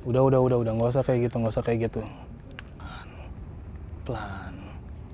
Udah, nggak usah kayak gitu. Pelan.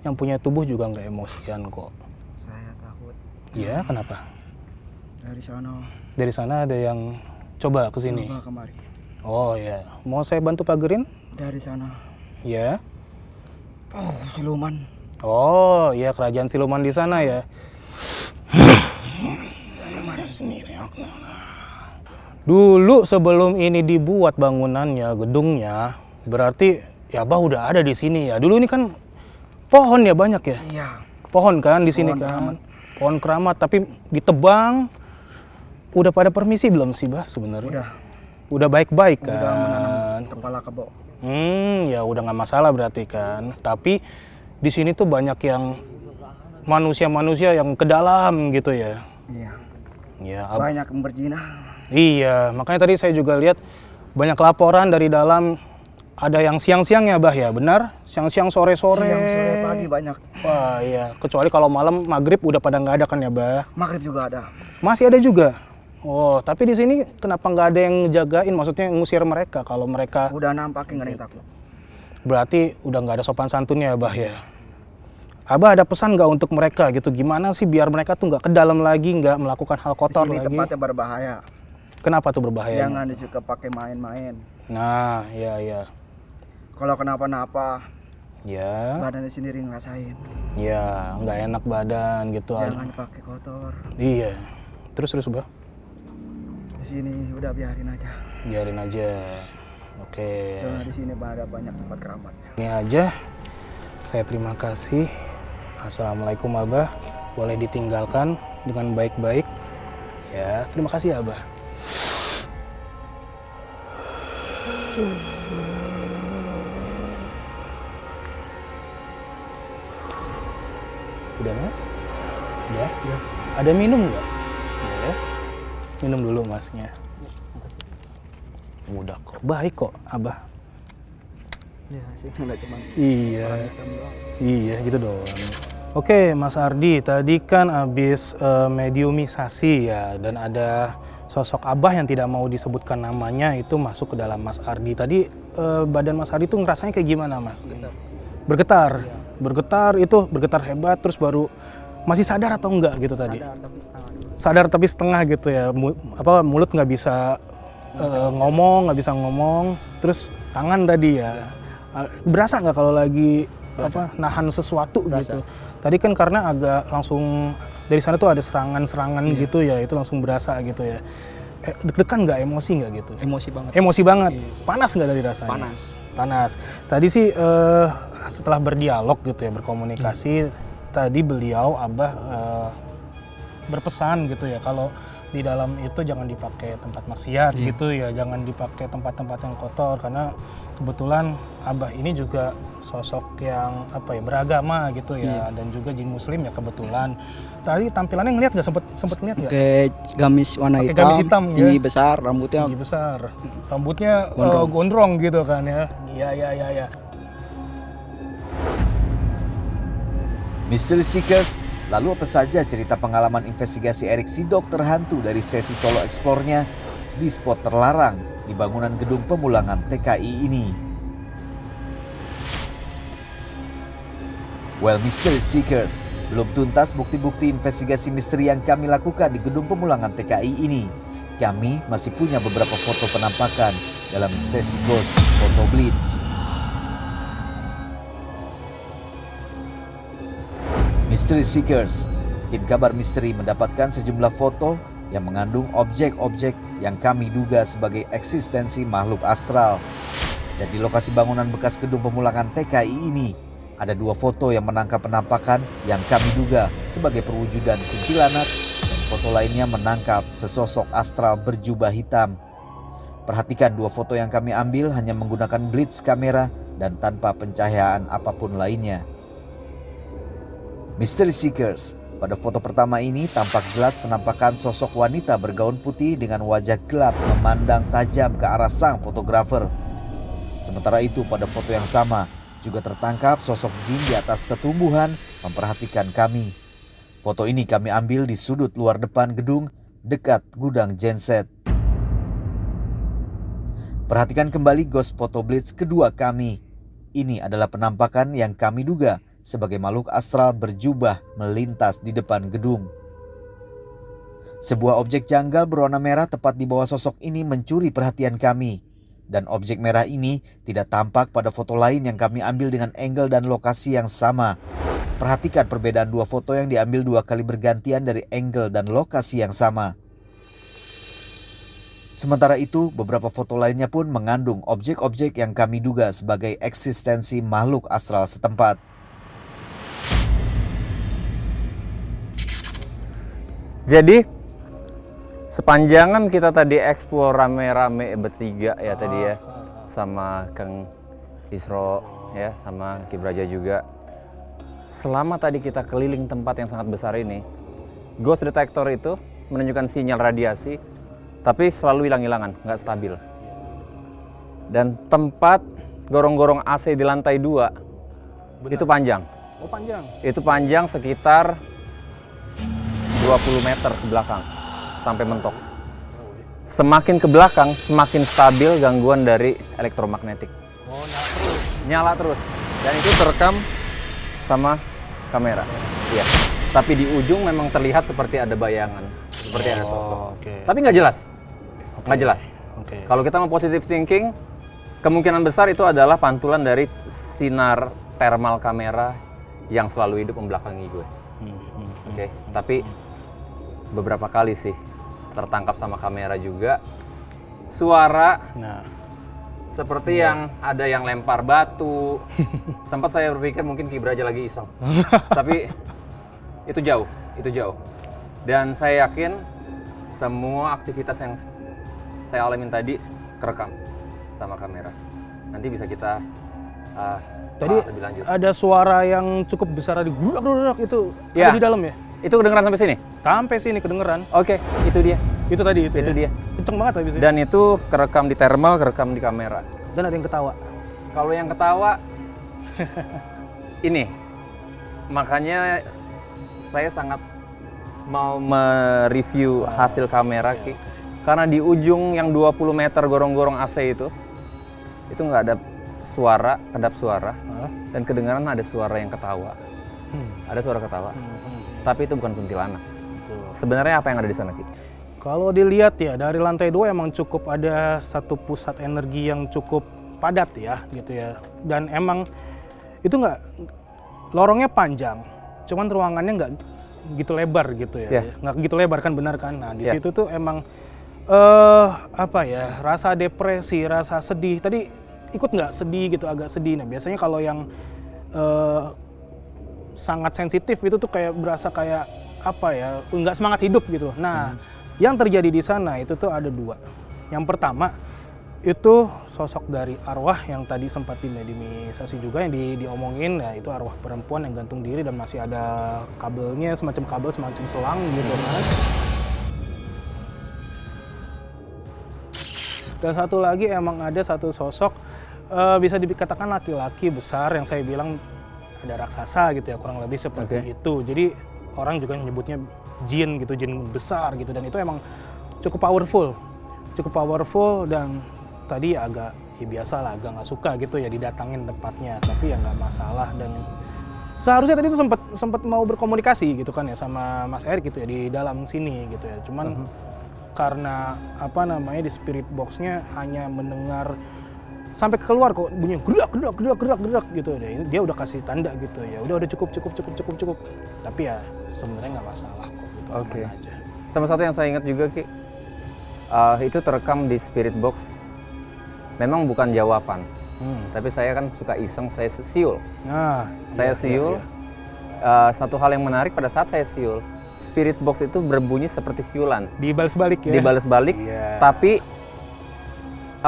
Yang punya tubuh juga nggak emosian kok. Saya takut. Iya, kenapa? Dari sana ada yang coba ke sini. coba kemari. Oh ya, mau saya bantu pagerin? Dari sana. Ya. Oh, siluman. Oh, ya kerajaan siluman di sana ya. Dulu sebelum ini dibuat bangunannya, gedungnya, berarti ya Abah udah ada di sini ya. Dulu ini kan pohon ya banyak ya. Iya. Pohon kan di sini Pohon kan. keramat. Pohon keramat tapi ditebang. Udah pada permisi belum sih Bah sebenarnya? Udah baik-baik kan. Udah menanam kepala kebo. Ya udah nggak masalah berarti kan. Tapi di sini tuh banyak yang manusia-manusia yang ke dalam gitu ya. Iya. Ya, Banyak yang berzina. iya, makanya tadi saya juga lihat banyak laporan dari dalam, ada yang siang-siang ya Bah ya, benar? Siang-siang, sore-sore. Siang, sore, pagi banyak. Wah iya, kecuali kalau malam maghrib udah pada nggak ada kan ya Bah? Maghrib juga ada. Masih ada juga? Oh, tapi di sini kenapa nggak ada yang jagain, maksudnya ngusir mereka kalau mereka... Udah nampakin nggak ada yang takut. Berarti udah nggak ada sopan santunnya ya Bah ya? Abah ada pesan nggak untuk mereka gitu, gimana sih biar mereka tuh nggak ke dalam lagi, nggak melakukan hal kotor Di sini lagi? tempatnya berbahaya. Kenapa tuh berbahaya? Jangan disuka pakai main-main. Nah, iya. Kalau kenapa-napa, Ya, badannya sendiri ngerasain. ya nggak enak badan gitu. Jangan pakai kotor. Iya. Terus Bah? Di sini udah biarin aja. Biarin aja. Oke. Soalnya di sini ada banyak tempat keramat. Ini aja. Saya terima kasih. Assalamualaikum Abah. Boleh ditinggalkan dengan baik-baik. Ya, terima kasih Abah. Udah Mas? Udah? Ya. Ada minum nggak? Ya. Minum dulu Masnya. Udah kok. Baik kok Abah. Ya sih, udah cuman. Iya. Iya gitu doang. Oke Mas Ardi, tadi kan habis mediumisasi ya, dan ada sosok Abah yang tidak mau disebutkan namanya itu masuk ke dalam Mas Ardi. Tadi badan Mas Ardi tuh ngerasanya kayak gimana Mas? Bergetar. Iya. Bergetar hebat, terus baru masih sadar atau enggak gitu tadi? Sadar tapi setengah. Sadar tapi setengah gitu ya. Mulut nggak bisa nggak bisa ngomong, terus tangan tadi ya. Berasa nggak kalau lagi nahan sesuatu gitu? Tadi kan karena agak langsung dari sana tuh ada serangan-serangan gitu ya, itu langsung berasa gitu ya. Deg-degan nggak, emosi nggak gitu? Emosi banget. Emosi banget. Panas nggak tadi rasanya? Panas. Tadi sih setelah berdialog gitu ya, berkomunikasi, tadi beliau Abah berpesan gitu ya, kalau di dalam itu jangan dipakai tempat maksiat gitu ya, jangan dipakai tempat-tempat yang kotor, karena kebetulan Abah ini juga sosok yang beragama gitu ya, dan juga jin muslim ya kebetulan. Tadi tampilannya ngeliat nggak, sempet ngeliat nggak? Pakai gamis warna Pakai gamis hitam, tinggi ya? besar, rambutnya Tinggi besar, rambutnya Gondrong. gondrong gitu kan ya. Iya. Mystery Seekers, lalu apa saja cerita pengalaman investigasi Erik si dokter hantu dari sesi solo explore-nya di spot terlarang di bangunan gedung pemulangan TKI ini? Well, Mystery Seekers, belum tuntas bukti-bukti investigasi misteri yang kami lakukan di gedung pemulangan TKI ini. Kami masih punya beberapa foto penampakan dalam sesi Ghost Photo Blitz. Mystery Seekers, tim kabar misteri mendapatkan sejumlah foto yang mengandung objek-objek yang kami duga sebagai eksistensi makhluk astral. Dan di lokasi bangunan bekas gedung pemulangan TKI ini, ada dua foto yang menangkap penampakan yang kami duga sebagai perwujudan kuntilanak, dan foto lainnya menangkap sesosok astral berjubah hitam. Perhatikan, dua foto yang kami ambil hanya menggunakan blitz kamera dan tanpa pencahayaan apapun lainnya. Mystery Seekers, pada foto pertama ini tampak jelas penampakan sosok wanita bergaun putih dengan wajah gelap memandang tajam ke arah sang fotografer. Sementara itu pada foto yang sama juga tertangkap sosok jin di atas tetumbuhan memperhatikan kami. Foto ini kami ambil di sudut luar depan gedung dekat gudang genset. Perhatikan kembali Ghost Photo Blitz kedua kami. Ini adalah penampakan yang kami duga sebagai makhluk astral berjubah melintas di depan gedung. Sebuah objek janggal berwarna merah tepat di bawah sosok ini mencuri perhatian kami. Dan objek merah ini tidak tampak pada foto lain yang kami ambil dengan angle dan lokasi yang sama. Perhatikan perbedaan dua foto yang diambil 2 kali bergantian dari angle dan lokasi yang sama. Sementara itu, beberapa foto lainnya pun mengandung objek-objek yang kami duga sebagai eksistensi makhluk astral setempat. Jadi, sepanjangan kita tadi explore rame-rame bertiga ya tadi ya, sama Kang Isro ya, sama Ki Braja juga. Selama tadi kita keliling tempat yang sangat besar ini, ghost detector itu menunjukkan sinyal radiasi, tapi selalu hilang-hilangan, nggak stabil. Dan tempat gorong-gorong AC di lantai 2 itu panjang. Oh, panjang. Itu panjang sekitar 20 meter ke belakang sampai mentok. Semakin ke belakang, semakin stabil gangguan dari elektromagnetik. Oh, terus. Nyala terus. Dan itu terekam sama kamera. Iya. Tapi di ujung memang terlihat seperti ada bayangan, seperti ada sosok. Oke. Tapi nggak jelas. Nggak jelas. Oke. Kalau kita mau positive thinking, kemungkinan besar itu adalah pantulan dari sinar thermal kamera yang selalu hidup membelakangi gue. Oke. Tapi beberapa kali sih tertangkap sama kamera juga suara Nah, seperti yang ada yang lempar batu. Sempat saya berpikir mungkin Ki Braja lagi iseng. Tapi itu jauh. Dan saya yakin semua aktivitas yang saya alamin tadi kerekam sama kamera. Nanti bisa kita tadi lebih lanjut. ada suara yang cukup besar di grudak itu Ya. ada di dalam ya? Itu kedengeran sampai sini? Sampai sini kedengeran. Oke, itu dia. Itu tadi itu. Itu ya? dia. Kenceng banget habis itu. Dan itu kerekam di thermal, kerekam di kamera. Dan ada yang ketawa. Kalau yang ketawa ini. Makanya saya sangat mau mereview hasil kamera Ki. Karena di ujung yang 20 meter gorong-gorong AC itu nggak ada suara, kedap suara. Dan kedengaran ada suara yang ketawa. Ada suara ketawa. Tapi itu bukan kuntilanak. Betul. Sebenarnya apa yang ada di sana Ki? Kalau dilihat ya dari lantai 2 emang cukup ada satu pusat energi yang cukup padat ya gitu ya. Dan emang itu nggak, lorongnya panjang, cuman ruangannya nggak gitu lebar gitu ya. Yeah. Nggak gitu lebar kan, benar kan? Nah di Yeah. situ tuh emang apa ya, rasa depresi, rasa sedih. Tadi ikut nggak sedih gitu, agak sedih. Nah biasanya kalau yang sangat sensitif itu tuh kayak berasa kayak apa ya, nggak semangat hidup gitu. Nah yang terjadi di sana itu tuh ada 2. Yang pertama itu sosok dari arwah yang tadi sempat dimediumisasi juga yang diomongin. Nah itu arwah perempuan yang gantung diri dan masih ada kabelnya, semacam kabel, semacam selang gitu kan. Dan satu lagi emang ada satu sosok bisa dikatakan laki-laki besar yang saya bilang ada raksasa gitu ya, kurang lebih seperti itu. Jadi orang juga menyebutnya jin gitu, jin besar gitu, dan itu emang cukup powerful dan tadi ya agak biasa lah, agak nggak suka gitu ya didatangin tempatnya, tapi ya nggak masalah. Dan seharusnya tadi itu sempat mau berkomunikasi gitu kan ya sama Mas Erik gitu ya di dalam sini gitu ya, cuman karena apa namanya di spirit box-nya hanya mendengar sampai keluar kok bunyi gerak gitu deh. Dia udah kasih tanda gitu ya, udah cukup, tapi ya sebenarnya nggak masalah kok gitu. Oke. Aman aja. Sama satu yang saya ingat juga Ki, itu terekam di spirit box. Memang bukan jawaban, tapi saya kan suka iseng, saya siul. Nah, Saya siul. Satu hal yang menarik pada saat saya siul, spirit box itu berbunyi seperti siulan. Dibalas balik ya. Dibalas balik, Iya. tapi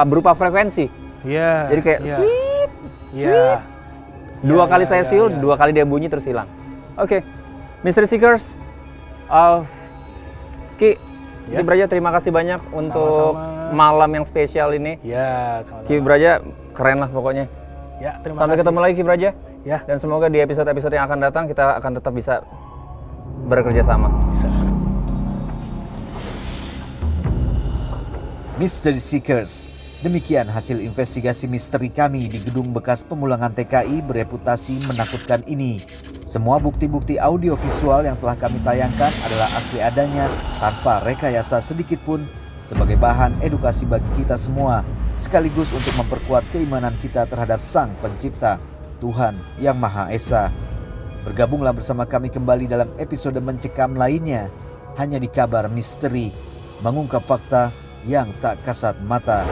berupa frekuensi. Iya. Jadi kayak iya. sweet. Iya. Dua kali saya siul, iya. 2 kali dia bunyi terus hilang. Oke, Mystery Seekers, Ki Braja terima kasih banyak untuk Sama-sama. malam yang spesial ini. Iya, sama-sama. Ki Braja keren lah pokoknya. Ya, terima Sampai kasih. ketemu lagi Ki Braja. Ya. Dan semoga di episode-episode yang akan datang kita akan tetap bisa bekerja sama. Bisa. Mystery Seekers, Demikian hasil investigasi misteri kami di gedung bekas pemulangan TKI bereputasi menakutkan ini. Semua bukti-bukti audiovisual yang telah kami tayangkan adalah asli adanya tanpa rekayasa sedikit pun sebagai bahan edukasi bagi kita semua, sekaligus untuk memperkuat keimanan kita terhadap Sang Pencipta, Tuhan Yang Maha Esa. Bergabunglah bersama kami kembali dalam episode mencekam lainnya, hanya di Kabar Misteri, mengungkap fakta yang tak kasat mata.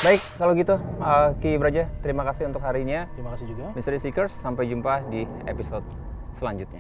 Baik, kalau gitu Ki Braja, terima kasih untuk harinya. Terima kasih juga. Mystery Seekers, sampai jumpa di episode selanjutnya.